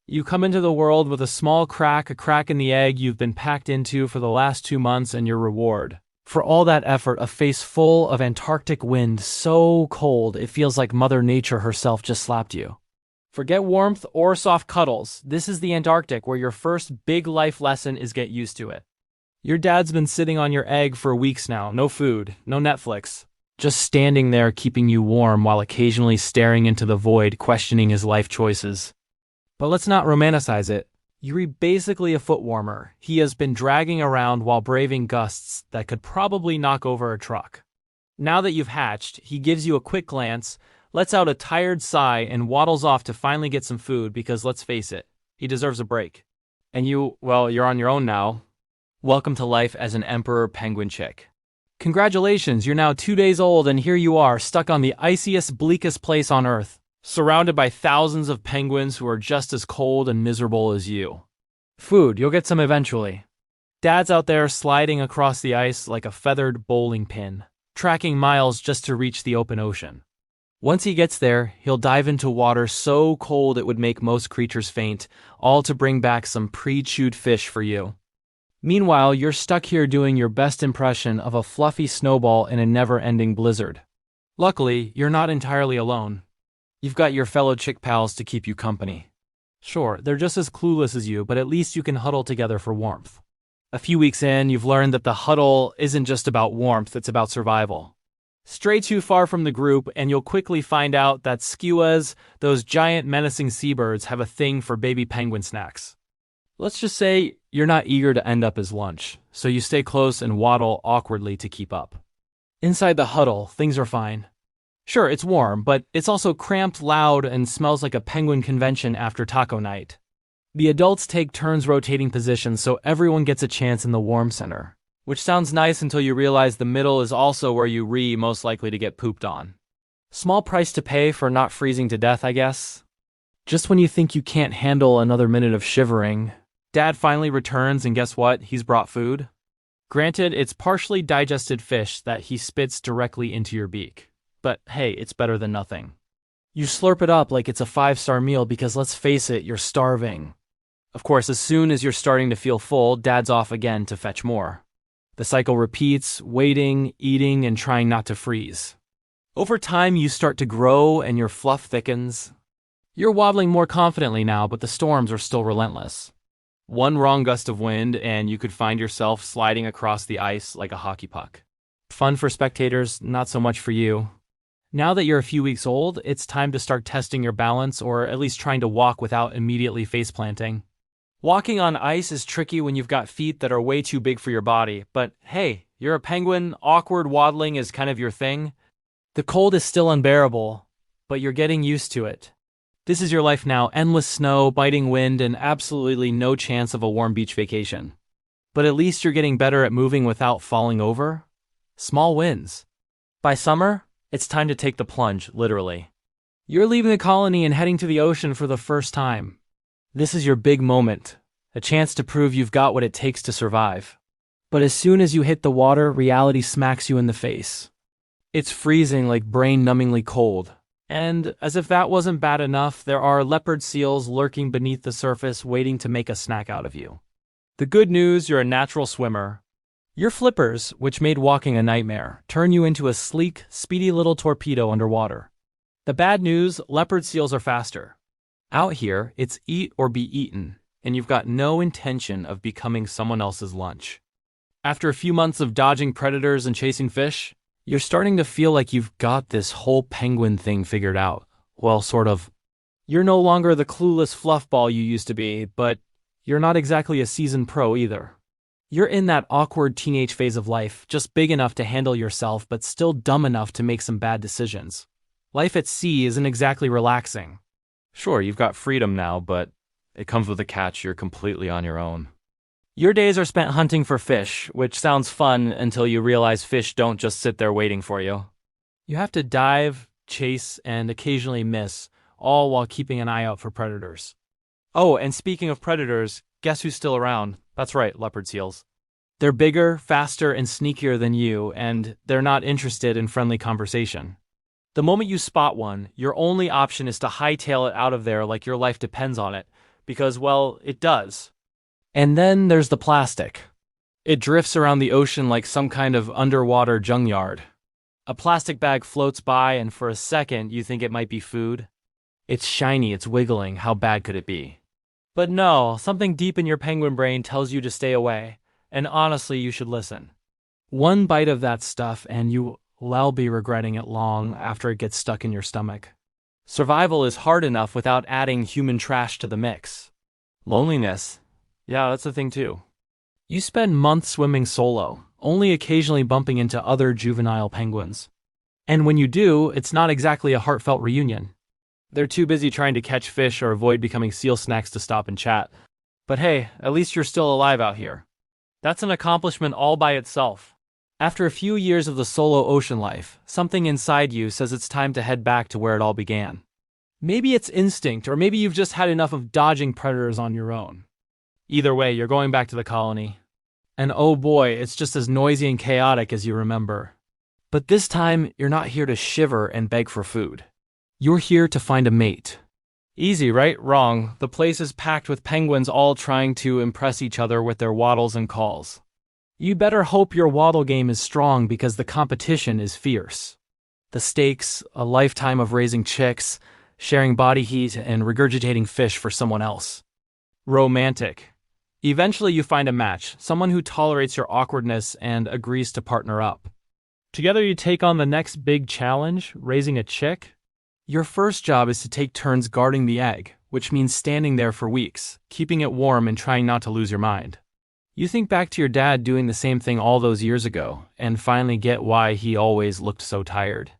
You come into the world with a small crack, a crack in the egg you've been packed into for the last 2 months, and your reward. For all that effort, a face full of Antarctic wind, so cold it feels like Mother Nature herself just slapped you. Forget warmth or soft cuddles. This is the Antarctic, where your first big life lesson is get used to it. Your dad's been sitting on your egg for weeks now. No food, no Netflix. Just standing there keeping you warm while occasionally staring into the void, questioning his life choices. But let's not romanticize it. You're basically a foot warmer he has been dragging around while braving gusts that could probably knock over a truck. Now that you've hatched, he gives you a quick glance, lets out a tired sigh, and waddles off to finally get some food because, let's face it, he deserves a break. And you're on your own now. Welcome to life as an emperor penguin chick. Congratulations, you're now 2 days old, and here you are, stuck on the iciest, bleakest place on Earth, surrounded by thousands of penguins who are just as cold and miserable as you. Food, you'll get some eventually. Dad's out there sliding across the ice like a feathered bowling pin, tracking miles just to reach the open ocean. Once he gets there, he'll dive into water so cold it would make most creatures faint, all to bring back some pre-chewed fish for you. Meanwhile, you're stuck here doing your best impression of a fluffy snowball in a never-ending blizzard. Luckily, you're not entirely alone. You've got your fellow chick pals to keep you company. Sure, they're just as clueless as you, but at least you can huddle together for warmth. A few weeks in, you've learned that the huddle isn't just about warmth, it's about survival. Stray too far from the group, and you'll quickly find out that skuas, those giant menacing seabirds, have a thing for baby penguin snacks. Let's just say you're not eager to end up as lunch, so you stay close and waddle awkwardly to keep up. Inside the huddle, things are fine. Sure, it's warm, but it's also cramped, loud, and smells like a penguin convention after taco night. The adults take turns rotating positions so everyone gets a chance in the warm center, which sounds nice until you realize the middle is also where you most likely to get pooped on. Small price to pay for not freezing to death, I guess. Just when you think you can't handle another minute of shivering, Dad finally returns, and guess what? He's brought food. Granted, it's partially digested fish that he spits directly into your beak. But hey, it's better than nothing. You slurp it up like it's a 5-star meal because, let's face it, you're starving. Of course, as soon as you're starting to feel full, Dad's off again to fetch more. The cycle repeats, waiting, eating, and trying not to freeze. Over time, you start to grow and your fluff thickens. You're waddling more confidently now, but the storms are still relentless. One wrong gust of wind, and you could find yourself sliding across the ice like a hockey puck. Fun for spectators, not so much for you. Now that you're a few weeks old, it's time to start testing your balance, or at least trying to walk without immediately face-planting. Walking on ice is tricky when you've got feet that are way too big for your body, but hey, you're a penguin, awkward waddling is kind of your thing. The cold is still unbearable, but you're getting used to it. This is your life now, endless snow, biting wind, and absolutely no chance of a warm beach vacation. But at least you're getting better at moving without falling over. Small wins. By summer, it's time to take the plunge, literally. You're leaving the colony and heading to the ocean for the first time. This is your big moment, a chance to prove you've got what it takes to survive. But as soon as you hit the water, reality smacks you in the face. It's freezing, like brain-numbingly cold. And as if that wasn't bad enough, there are leopard seals lurking beneath the surface waiting to make a snack out of you. The good news, you're a natural swimmer. Your flippers, which made walking a nightmare, turn you into a sleek, speedy little torpedo underwater. The bad news, leopard seals are faster. Out here, it's eat or be eaten, and you've got no intention of becoming someone else's lunch. After a few months of dodging predators and chasing fish, you're starting to feel like you've got this whole penguin thing figured out. Well, sort of. You're no longer the clueless fluffball you used to be, but you're not exactly a seasoned pro either. You're in that awkward teenage phase of life, just big enough to handle yourself but still dumb enough to make some bad decisions. Life at sea isn't exactly relaxing. Sure, you've got freedom now, but it comes with a catch. You're completely on your own. Your days are spent hunting for fish, which sounds fun until you realize fish don't just sit there waiting for you. You have to dive, chase, and occasionally miss, all while keeping an eye out for predators. Oh, and speaking of predators, guess who's still around? That's right, leopard seals. They're bigger, faster, and sneakier than you, and they're not interested in friendly conversation. The moment you spot one, your only option is to hightail it out of there like your life depends on it, because, well, it does. And then there's the plastic. It drifts around the ocean like some kind of underwater junkyard. A plastic bag floats by, and for a second you think it might be food. It's shiny, it's wiggling, how bad could it be? But no, something deep in your penguin brain tells you to stay away, and honestly you should listen. One bite of that stuff and you'll be regretting it long after it gets stuck in your stomach. Survival is hard enough without adding human trash to the mix. Loneliness, yeah, that's a thing too. You spend months swimming solo, only occasionally bumping into other juvenile penguins. And when you do, it's not exactly a heartfelt reunion. They're too busy trying to catch fish or avoid becoming seal snacks to stop and chat. But hey, at least you're still alive out here. That's an accomplishment all by itself. After a few years of the solo ocean life, something inside you says it's time to head back to where it all began. Maybe it's instinct, or maybe you've just had enough of dodging predators on your own. Either way, you're going back to the colony. And oh boy, it's just as noisy and chaotic as you remember. But this time, you're not here to shiver and beg for food. You're here to find a mate. Easy, right? Wrong. The place is packed with penguins all trying to impress each other with their waddles and calls. You better hope your waddle game is strong because the competition is fierce. The stakes, a lifetime of raising chicks, sharing body heat, and regurgitating fish for someone else. Romantic. Eventually you find a match, someone who tolerates your awkwardness and agrees to partner up. Together you take on the next big challenge, raising a chick. Your first job is to take turns guarding the egg, which means standing there for weeks, keeping it warm and trying not to lose your mind. You think back to your dad doing the same thing all those years ago, and finally get why he always looked so tired.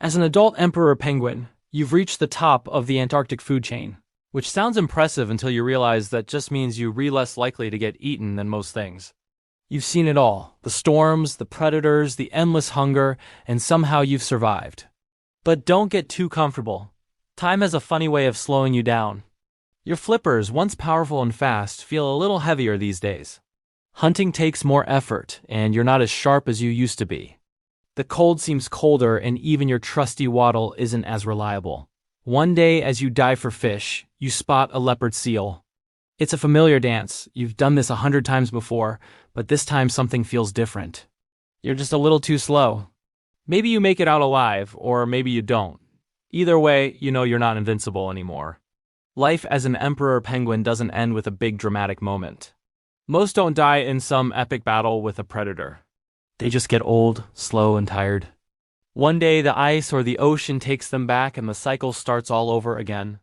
As an adult emperor penguin, you've reached the top of the Antarctic food chain, which sounds impressive until you realize that just means you're less likely to get eaten than most things. You've seen it all, the storms, the predators, the endless hunger, and somehow you've survived. But don't get too comfortable. Time has a funny way of slowing you down. Your flippers, once powerful and fast, feel a little heavier these days. Hunting takes more effort, and you're not as sharp as you used to be. The cold seems colder, and even your trusty waddle isn't as reliable. One day, as you dive for fish, you spot a leopard seal. It's a familiar dance. You've done this 100 times before, but this time something feels different. You're just a little too slow. Maybe you make it out alive, or maybe you don't. Either way, you know you're not invincible anymore. Life as an emperor penguin doesn't end with a big dramatic moment. Most don't die in some epic battle with a predator. They just get old, slow, and tired. One day the ice or the ocean takes them back and the cycle starts all over again.